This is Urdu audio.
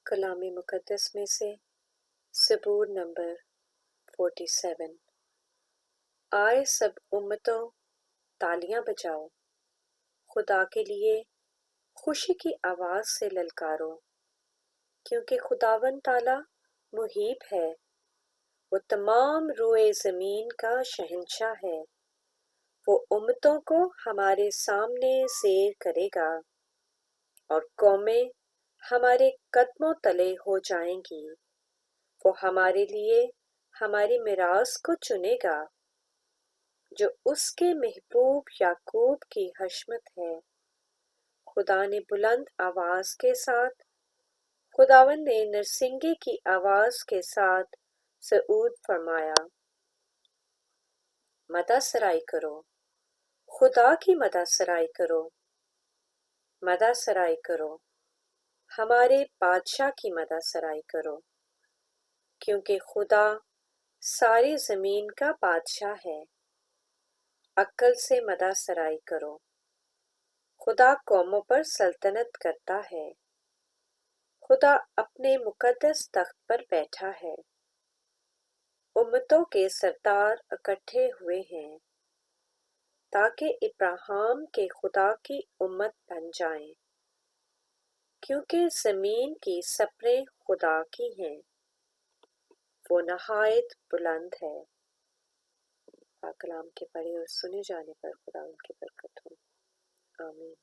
کلام مقدس میں سے زبور نمبر 47۔ آئے سب امتوں تالیاں بجاؤ، خدا کے لیے خوشی کی آواز سے للکارو، کیونکہ خداوند تعالیٰ محیب ہے، وہ تمام روئے زمین کا شہنشاہ ہے۔ وہ امتوں کو ہمارے سامنے زیر کرے گا، اور قومیں ہمارے قدموں تلے ہو جائیں گی۔ وہ ہمارے لیے ہماری میراث کو چنے گا، جو اس کے محبوب یعقوب کی حشمت ہے۔ خدا نے بلند آواز کے ساتھ، خداوند نے نرسنگے کی آواز کے ساتھ صعود فرمایا۔ مدح سرائی کرو، خدا کی مدح سرائی کرو، مدح سرائی کرو، ہمارے بادشاہ کی مدح سرائی کرو، کیونکہ خدا ساری زمین کا بادشاہ ہے۔ عقل سے مدح سرائی کرو، خدا قوموں پر سلطنت کرتا ہے، خدا اپنے مقدس تخت پر بیٹھا ہے۔ امتوں کے سردار اکٹھے ہوئے ہیں، تاکہ ابراہیم کے خدا کی امت بن جائیں، کیونکہ زمین کی سپریں خدا کی ہیں، وہ نہایت بلند ہے۔ پاک کلام کے پڑھے اور سنے جانے پر خدا ان کی برکت ہو، آمین۔